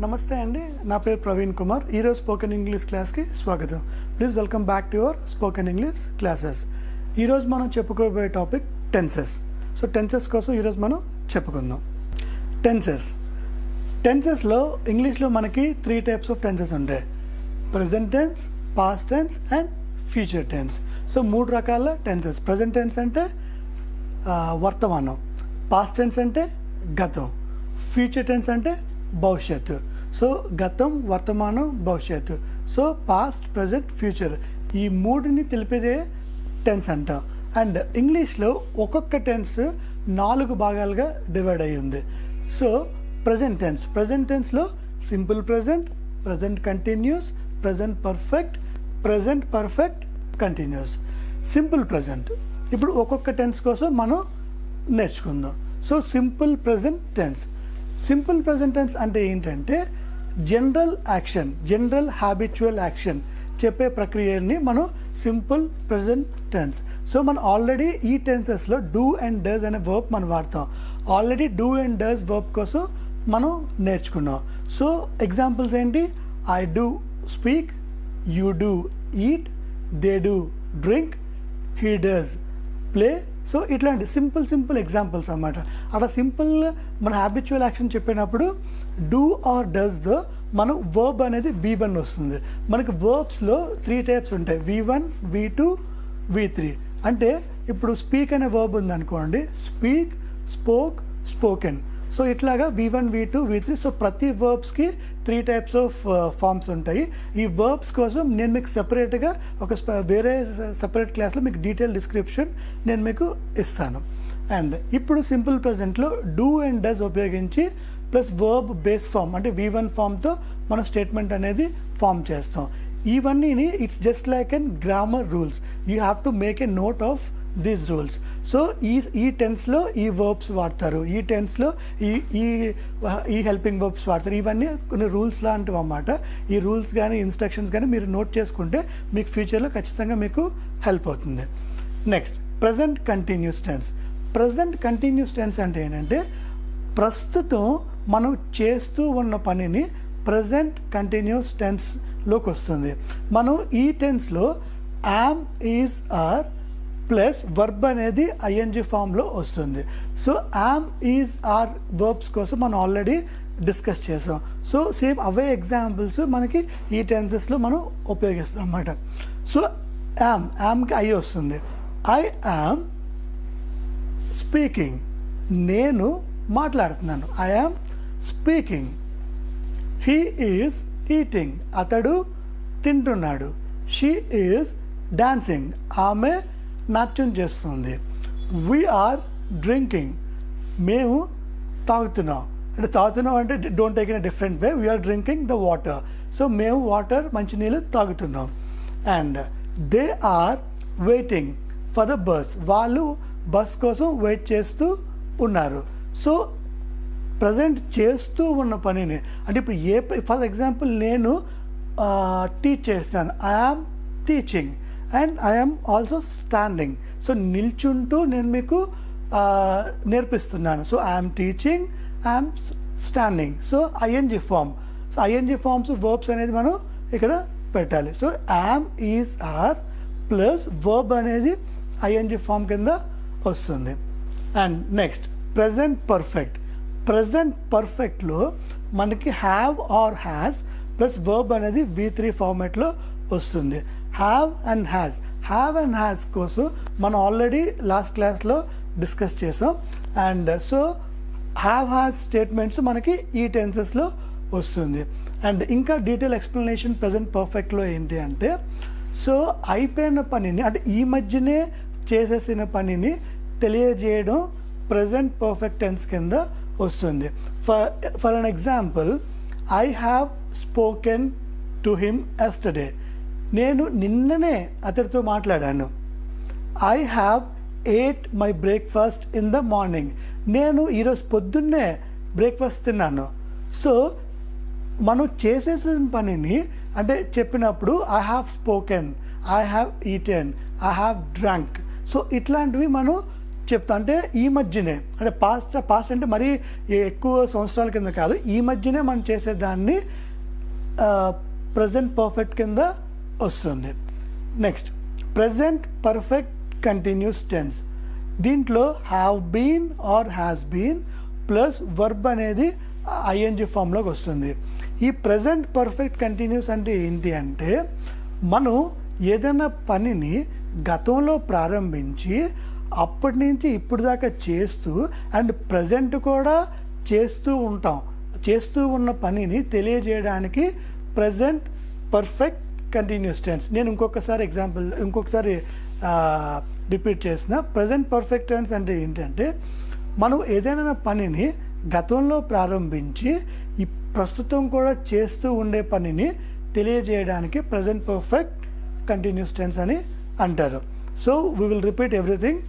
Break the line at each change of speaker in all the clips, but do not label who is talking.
నమస్తే అండి, నా పేరు ప్రవీణ్ కుమార్. ఈరోజు స్పోకెన్ ఇంగ్లీష్ క్లాస్కి స్వాగతం. Please welcome back to your spoken English classes. ఈరోజు మనం చెప్పుకోబోయే టాపిక్ టెన్సెస్. సో టెన్సెస్ కోసం ఈరోజు మనం చెప్పుకుందాం. టెన్సెస్లో ఇంగ్లీష్లో మనకి 3 టైప్స్ ఆఫ్ టెన్సెస్ ఉంటాయి: present tense, past tense and future tense. So 3 రకాల టెన్సెస్. ప్రజెంట్ టెన్స్ అంటే వర్తమానం, పాస్ట్ టెన్స్ అంటే గతం, ఫ్యూచర్ టెన్స్ అంటే భవిష్యత్తు. సో గతం, వర్తమానం, భవిష్యత్తు. సో పాస్ట్, ప్రజెంట్, ఫ్యూచర్, ఈ 3ని తెలిపేదే టెన్స్ అంటాం. అండ్ ఇంగ్లీష్లో ఒక్కొక్క టెన్స్ 4 భాగాలుగా డివైడ్ అయ్యి ఉంది. సో ప్రజెంట్ టెన్స్లో simple present, present continuous, present perfect continuous. Simple present ఇప్పుడు ఒక్కొక్క టెన్స్ కోసం మనం నేర్చుకుందాం. సో సింపుల్ ప్రజెంట్ టెన్స్ అంటే ఏంటంటే general action, general habitual action చెప్పే ప్రక్రియని మనం సింపుల్ ప్రజెంట్ టెన్స్. సో మనం ఆల్రెడీ ఈ టెన్సెస్లో డూ అండ్ డస్ అనే వర్బ్ మనం వాడతాం. Already do and does verb కోసం మనం నేర్చుకున్నాం. సో ఎగ్జాంపుల్స్ ఏంటి? I do speak, you do eat, they do drink, he does play. So ఇట్లాంటి సింపుల్ ఎగ్జాంపుల్స్ అన్నమాట. అలా సింపుల్ మన హ్యాబిచువల్ యాక్షన్ చెప్పినప్పుడు డూ ఆర్ డస్తో మనం వర్బ్ అనేది V1 వస్తుంది. మనకి వర్బ్స్లో 3 టైప్స్ ఉంటాయి: V1, V2, V3. అంటే ఇప్పుడు స్పీక్ అనే వర్బ్ ఉందనుకోండి, స్పీక్, స్పోక్, స్పోకెన్. సో ఇట్లాగా V1, V2, V3. సో ప్రతి వర్బ్స్కి 3 టైప్స్ ఆఫ్ ఫార్మ్స్ ఉంటాయి. ఈ వర్బ్స్ కోసం నేను మీకు సెపరేట్గా వేరే సెపరేట్ క్లాస్లో మీకు డీటెయిల్ డిస్క్రిప్షన్ నేను మీకు ఇస్తాను. అండ్ ఇప్పుడు సింపుల్ ప్రజెంట్లో డూ అండ్ డస్ ఉపయోగించి ప్లస్ వర్బ్ బేస్ ఫామ్ అంటే V1 ఫామ్తో మన స్టేట్మెంట్ అనేది ఫామ్ చేస్తాం. ఇవన్నీ it's just like an grammar rules. You have to make a note of these rules. So ఈ టెన్స్లో ఈ వర్బ్స్ వాడతారు, ఈ టెన్స్లో ఈ హెల్పింగ్ వర్బ్స్ వాడతారు. ఇవన్నీ కొన్ని రూల్స్ లాంటివి అన్నమాట. ఈ రూల్స్ కానీ ఇన్స్ట్రక్షన్స్ కానీ మీరు నోట్ చేసుకుంటే మీకు ఫ్యూచర్లో ఖచ్చితంగా మీకు హెల్ప్ అవుతుంది. నెక్స్ట్ ప్రజెంట్ కంటిన్యూస్ టెన్స్ అంటే ఏంటంటే ప్రస్తుతం మనం చేస్తూ ఉన్న పనిని ప్రజెంట్ కంటిన్యూస్ టెన్స్లోకి వస్తుంది. మనం ఈ టెన్స్లో am, is, are plus verb అనేది ఐఎన్జి ఫామ్లో వస్తుంది. So am, is, are verbs కోసం మనం ఆల్రెడీ డిస్కస్ చేసాం. సో సేమ్ అవే ఎగ్జాంపుల్స్ మనకి ఈ టెన్సెస్లో మనం ఉపయోగిస్తాం అన్నమాట. సో యామ్కి ఐ వస్తుంది. ఐ యామ్ స్పీకింగ్, నేను మాట్లాడుతున్నాను. I am speaking. He is eating, అతడు తింటున్నాడు. షీ ఈజ్ డాన్సింగ్, ఆమె నాట్యం చేస్తుంది. వీఆర్ డ్రింకింగ్, మేము తాగుతున్నాం. అంటే don't take in a different way. We are drinking the water. So మేము మంచినీళ్ళు తాగుతున్నాం. And they are waiting for the bus, వాళ్ళు బస్ కోసం వెయిట్ చేస్తూ ఉన్నారు. సో ప్రజెంట్ చేస్తూ ఉన్న పనిని అంటే ఇప్పుడు ఫర్ ఎగ్జాంపుల్ నేను టీచ్ చేస్తాను. I am teaching and I am also standing. So నిల్చుంటూ నేను మీకు నేర్పిస్తున్నాను. So I am teaching, I am standing. So ING form. So ING forms verbs అనేది మనం ఇక్కడ పెట్టాలి. So am, is, are plus verb అనేది ఐఎన్జి ఫామ్ కింద వస్తుంది. అండ్ నెక్స్ట్ ప్రజెంట్ పర్ఫెక్ట్లో మనకి have or has plus verb అనేది V3 ఫార్మాట్లో వస్తుంది. హ్యావ్ అండ్ హ్యాస్ కోసం మనం ఆల్రెడీ లాస్ట్ క్లాస్లో డిస్కస్ చేసాం. అండ్ సో హ్యాస్ స్టేట్మెంట్స్ మనకి ఈ టెన్సెస్లో వస్తుంది. అండ్ ఇంకా డీటెయిల్ ఎక్స్ప్లెనేషన్ ప్రజెంట్ పర్ఫెక్ట్లో ఏంటి అంటే, సో అయిపోయిన పనిని అంటే ఈ మధ్యనే చేసేసిన పనిని తెలియజేయడం ప్రజెంట్ పర్ఫెక్ట్ టెన్స్ కింద వస్తుంది. For an example, I have spoken to him yesterday, నేను నిన్ననే అతడితో మాట్లాడాను. I have ate my breakfast in the morning, నేను ఈరోజు పొద్దున్నే బ్రేక్ఫాస్ట్ తిన్నాను. సో మనం చేసేసిన పనిని అంటే చెప్పినప్పుడు I have spoken, I have eaten, I have drunk. So ఇట్లాంటివి మనం చెప్తా, అంటే ఈ మధ్యనే, అంటే పాస్ట్ అంటే మరీ ఎక్కువ సంవత్సరాల కింద కాదు, ఈ మధ్యనే మనం చేసేదాన్ని ప్రజెంట్ పర్ఫెక్ట్ కింద వస్తుంది. Next present perfect continuous tense. దీంట్లో have been or has been plus verb అనేది ఐఎన్జి ఫామ్లోకి వస్తుంది. ఈ ప్రజెంట్ పర్ఫెక్ట్ కంటిన్యూస్ అంటే ఏంటి అంటే, మనం ఏదైనా పనిని గతంలో ప్రారంభించి అప్పటి నుంచి ఇప్పుడు దాకా చేస్తూ అండ్ ప్రజెంట్ కూడా చేస్తూ ఉన్న పనిని తెలియజేయడానికి ప్రజెంట్ పర్ఫెక్ట్ కంటిన్యూస్ టెన్స్. నేను ఇంకొకసారి రిపీట్ చేసిన. ప్రజెంట్ పర్ఫెక్ట్ టెన్స్ అంటే ఏంటంటే, మనం ఏదైనా పనిని గతంలో ప్రారంభించి ఈ ప్రస్తుతం కూడా చేస్తూ ఉండే పనిని తెలియజేయడానికి ప్రజెంట్ పర్ఫెక్ట్ కంటిన్యూస్ టెన్స్ అని అంటారు. So we will repeat everything.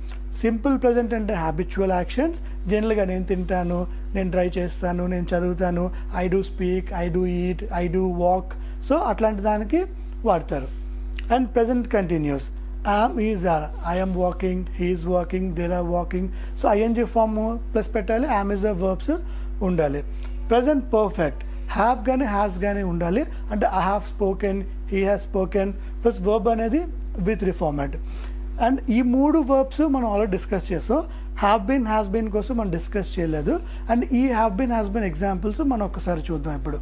Simple present అంటే హ్యాబిచువల్ యాక్షన్స్. జనరల్గా నేను తింటాను, నేను డ్రైవ్ చేస్తాను, నేను చదువుతాను, I do speak, I do eat, I do walk. So అట్లాంటి దానికి వాడతారు. And present continuous am, is, are. I am walking, he is walking, they are walking. So ING form plus పెట్టాలి, am is the verbs ఉండాలి. Present perfect have కానీ has కానీ ఉండాలి, అంటే I have spoken, he has spoken plus verb అనేది with reformat. And ఈ 3 verbs మనం already discuss చేసాం. హ్యావ్ బీన్ హ్యాస్ బీన్ కోసం మనం డిస్కస్ చేయలేదు. అండ్ ఈ have been has been examples మనం ఒకసారి చూద్దాం ఇప్పుడు.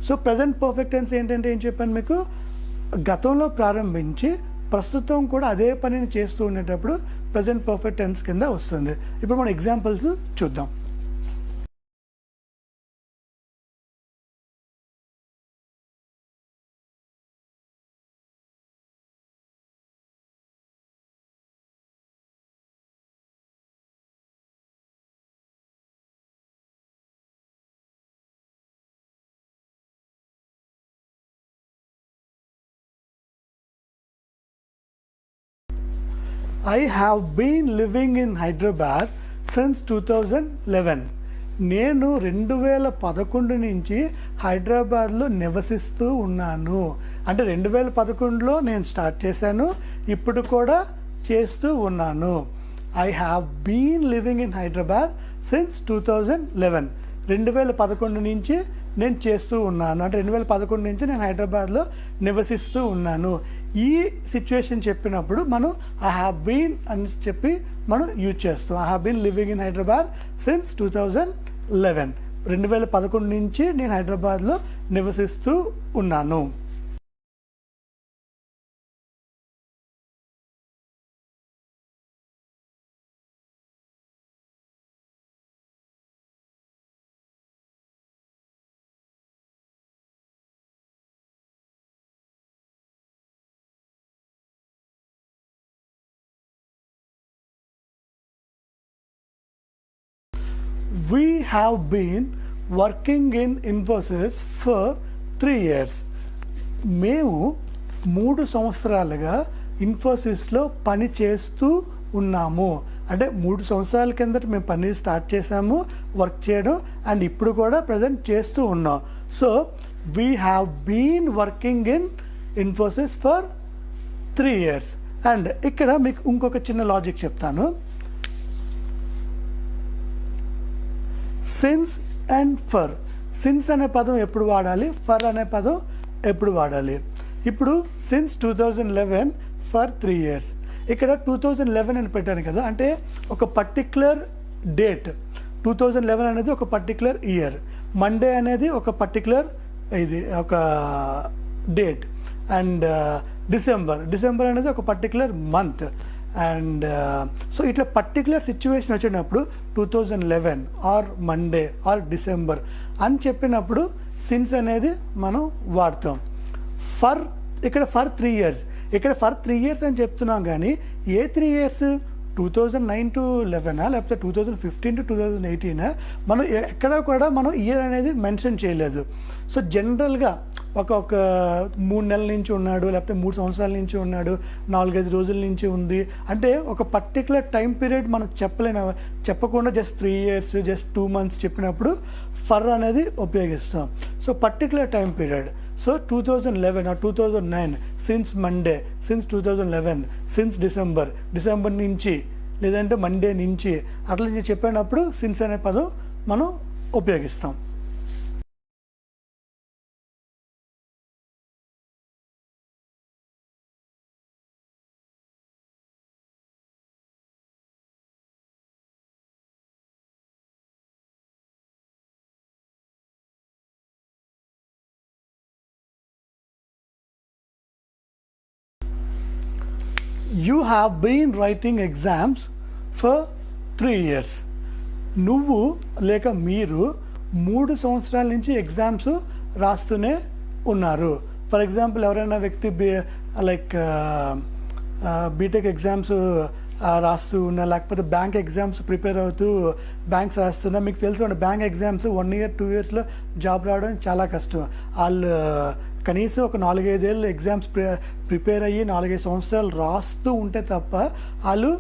సో ప్రజెంట్ పర్ఫెక్ట్ టెన్స్ ఏంటంటే ఏం చెప్పాను మీకు, గతంలో ప్రారంభించి ప్రస్తుతం కూడా అదే పనిని చేస్తూ ఉండేటప్పుడు ప్రజెంట్ పర్ఫెక్ట్ టెన్స్ కింద వస్తుంది. ఇప్పుడు మనం ఎగ్జాంపుల్స్ చూద్దాం. I have been living in Hyderabad since 2011. నేను 2011 నుంచి హైదరాబాద్లో నివసిస్తూ ఉన్నాను. అంటే 2011లో నేను స్టార్ట్ చేశాను, ఇప్పుడు కూడా చేస్తూ ఉన్నాను. I have been living in Hyderabad since 2011. 2011 నుంచి నేను చేస్తూ ఉన్నాను, అంటే 2011 నుంచి నేను హైదరాబాద్లో నివసిస్తూ ఉన్నాను. ఈ సిచ్యువేషన్ చెప్పినప్పుడు మనం ఐ హ్యావ్ బీన్ అని చెప్పి మనం యూజ్ చేస్తాం. I have been living in Hyderabad since 2011. 2011 నుంచి నేను హైదరాబాద్లో నివసిస్తూ ఉన్నాను. We have been working in Infosys for 3 years. మేము 3 సంవత్సరాలుగా ఇన్ఫోసిస్లో పని చేస్తూ ఉన్నాము. అంటే 3 సంవత్సరాల కిందట మేము పని స్టార్ట్ చేసాము, వర్క్ చేయడం, అండ్ ఇప్పుడు కూడా ప్రజెంట్ చేస్తూ ఉన్నాం. So we have been working in Infosys for 3 years. And ఇక్కడ మీకు ఇంకొక చిన్న లాజిక్ చెప్తాను. Since and for. సిన్స్ అనే పదం ఎప్పుడు వాడాలి, ఫర్ అనే పదం ఎప్పుడు వాడాలి. ఇప్పుడు సిన్స్ 2011 ఫర్ 3 years. ఇక్కడ 2011 అని పెట్టాను కదా, అంటే ఒక పర్టిక్యులర్ డేట్. 2011 అనేది ఒక పర్టిక్యులర్ ఇయర్. మండే అనేది ఒక పర్టిక్యులర్ ఒక డేట్. అండ్ డిసెంబర్ అనేది ఒక పర్టిక్యులర్ మంత్. అండ్ సో ఇట్లా పర్టిక్యులర్ సిచ్యువేషన్ వచ్చినప్పుడు 2011 ఆర్ మండే ఆర్ డిసెంబర్ అని చెప్పినప్పుడు సిన్స్ అనేది మనం వాడతాం. ఇక్కడ ఫర్ 3 years. ఇక్కడ ఫర్ 3 years అని చెప్తున్నాం, కానీ ఏ 3 years? 2009 to 11 లేకపోతే 2015 to 2018? మనం ఎక్కడ కూడా మనం ఇయర్ అనేది మెన్షన్ చేయలేదు. సో జనరల్గా ఒక 3 నెలల నుంచి ఉన్నాడు, లేకపోతే 3 సంవత్సరాల నుంచి ఉన్నాడు, 4-5 రోజుల నుంచి ఉంది అంటే ఒక పర్టికులర్ టైం పీరియడ్ మనం చెప్పకుండా జస్ట్ 3 years, జస్ట్ 2 months చెప్పినప్పుడు ఫర్ అనేది ఉపయోగిస్తాం. So particular time period so 2011 or 2009, since Monday, since 2011, since December నుంచి లేదంటే మండే నుంచి అట్లా నేను చెప్పినప్పుడు సిన్స్ అనే పదం మనం ఉపయోగిస్తాం. You have been writing exams for 3 years. నువ్వు లేక మీరు 3 సంవత్సరాల నుంచి ఎగ్జామ్స్ రాస్తూనే ఉన్నారు. ఫర్ ఎగ్జాంపుల్ ఎవరైనా వ్యక్తి లైక్ బీటెక్ ఎగ్జామ్స్ రాస్తూ ఉన్నా, లేకపోతే బ్యాంక్ ఎగ్జామ్స్ ప్రిపేర్ అవుతూ బ్యాంక్స్ రాస్తున్నా, మీకు తెలుసు బ్యాంక్ ఎగ్జామ్స్ 1 year 2 yearsలో జాబ్ రావడం చాలా కష్టం. వాళ్ళు కనీసం ఒక 4-5 ఏళ్ళు ఎగ్జామ్స్ ప్రిపేర్ అయ్యి 4-5 సంవత్సరాలు రాస్తూ ఉంటే తప్ప వాళ్ళు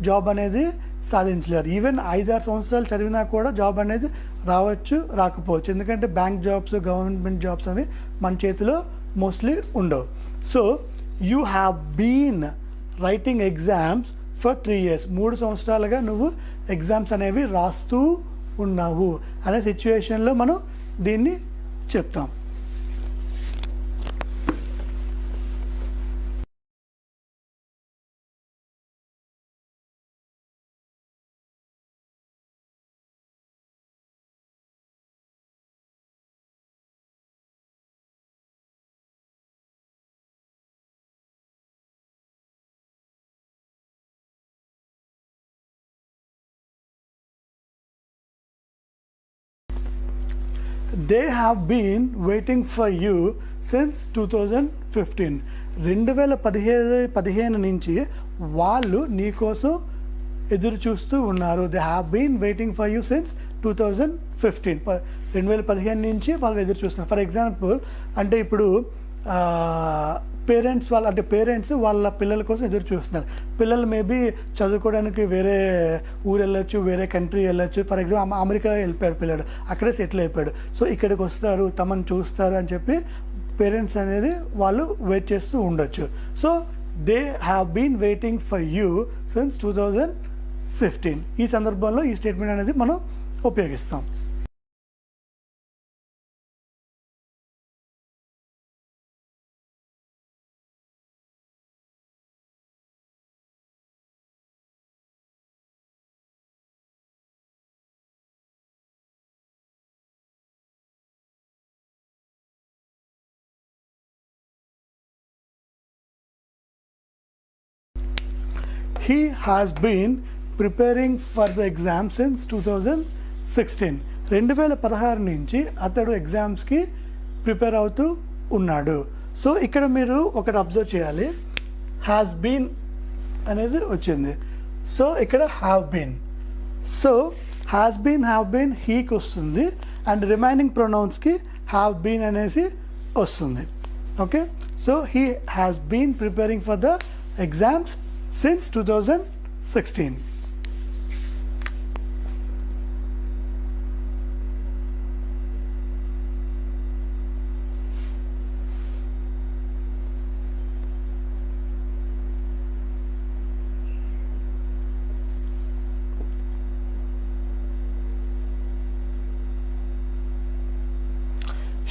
జాబ్ అనేది సాధించలేరు. ఈవెన్ 5-6 సంవత్సరాలు చదివినా కూడా జాబ్ అనేది రావచ్చు, రాకపోవచ్చు. ఎందుకంటే బ్యాంక్ జాబ్స్, గవర్నమెంట్ జాబ్స్ అవి మన చేతిలో మోస్ట్లీ ఉండవు. So you have been writing exams for 3 years. 3 సంవత్సరాలుగా నువ్వు ఎగ్జామ్స్ అనేవి రాస్తూ ఉన్నావు అనే సిచ్యువేషన్లో మనం దీన్ని చెప్తాం. They have been waiting for you since 2015. 2015 నుంచి వాళ్ళు నీ కోసం ఎదురు చూస్తూ ఉన్నారు. They have been waiting for you since 2015. 2015 నుంచి వాళ్ళు ఎదురు చూస్తున్నారు. ఫర్ ఎగ్జాంపుల్ అంటే ఇప్పుడు పేరెంట్స్ వాళ్ళ పిల్లల కోసం ఎదురు చూస్తున్నారు. పిల్లలు మేబీ చదువుకోవడానికి వేరే ఊరు వెళ్ళొచ్చు, వేరే కంట్రీ వెళ్ళొచ్చు. ఫర్ ఎగ్జాంపుల్ అమెరికా వెళ్ళిపోయాడు పిల్లడు, అక్కడే సెటిల్ అయిపోయాడు. సో ఇక్కడికి వస్తారు, తమను చూస్తారు అని చెప్పి పేరెంట్స్ అనేది వాళ్ళు వెయిట్ చేస్తూ ఉండొచ్చు. So they have been waiting for you since 2015. ఈ సందర్భంలో ఈ స్టేట్మెంట్ అనేది మనం ఉపయోగిస్తాం. He has been preparing for the exam since 2016. 2016 నుంచి అతడు ఎగ్జామ్స్కి ప్రిపేర్ అవుతూ ఉన్నాడు. సో ఇక్కడ మీరు ఒకటి అబ్జర్వ్ చేయాలి, హ్యాస్ బీన్ అనేది వచ్చింది. సో ఇక్కడ have been. So has been హీకి వస్తుంది అండ్ రిమైనింగ్ ప్రొనౌన్స్కి హ్యావ్ బీన్ అనేసి వస్తుంది. Okay, so he has been preparing for the exams since 2016.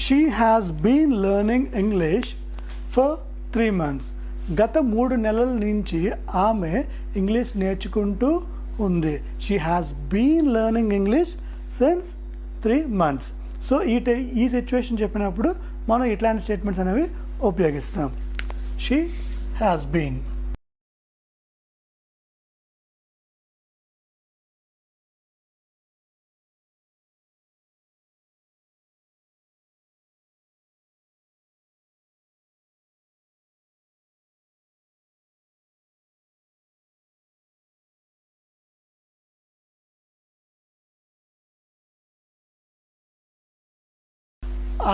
She has been learning English for 3 months. గత 3 నెలల నుంచి ఆమె ఇంగ్లీష్ నేర్చుకుంటూ ఉంది. She has been learning English since 3 months. So ఈ సిచ్యువేషన్ చెప్పినప్పుడు మనం ఇట్లాంటి స్టేట్మెంట్స్ అనేవి ఉపయోగిస్తాం. She has been.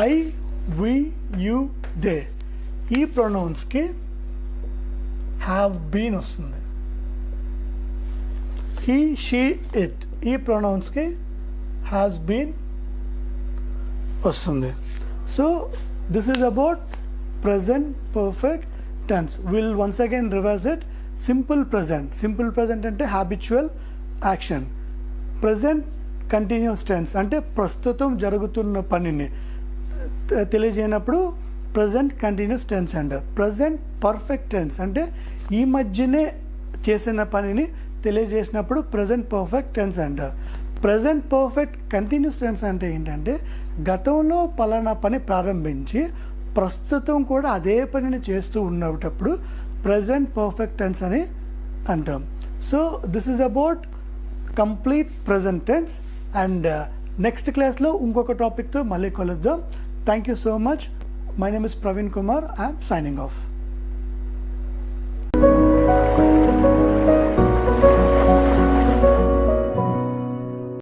I, we, you, they ఈ ప్రొనౌన్స్కి హ్యావ్ బీన్ వస్తుంది. హీ, షీ, ఇట్ ఈ ప్రొనౌన్స్కి హ్యాస్ బీన్ వస్తుంది. So This is about present perfect tense. We'll once again revise it. Simple present అంటే habitual action. Present continuous tense అంటే ప్రస్తుతం జరుగుతున్న పనిని తెలియజేయనప్పుడు present continuous tense అంటారు. Present perfect tense అంటే ఈ మధ్యనే చేసిన పనిని తెలియజేసినప్పుడు present perfect tense అంటారు. Present perfect continuous tense అంటే ఏంటంటే గతంలో పలానా పని ప్రారంభించి ప్రస్తుతం కూడా అదే పనిని చేస్తూ ఉన్నప్పుడు present perfect tense అని అంటాం. So this is about complete present tense and next క్లాస్లో ఇంకొక టాపిక్తో మళ్ళీ కలుద్దాం. Thank you so much. My name is Praveen Kumar. I'm signing off.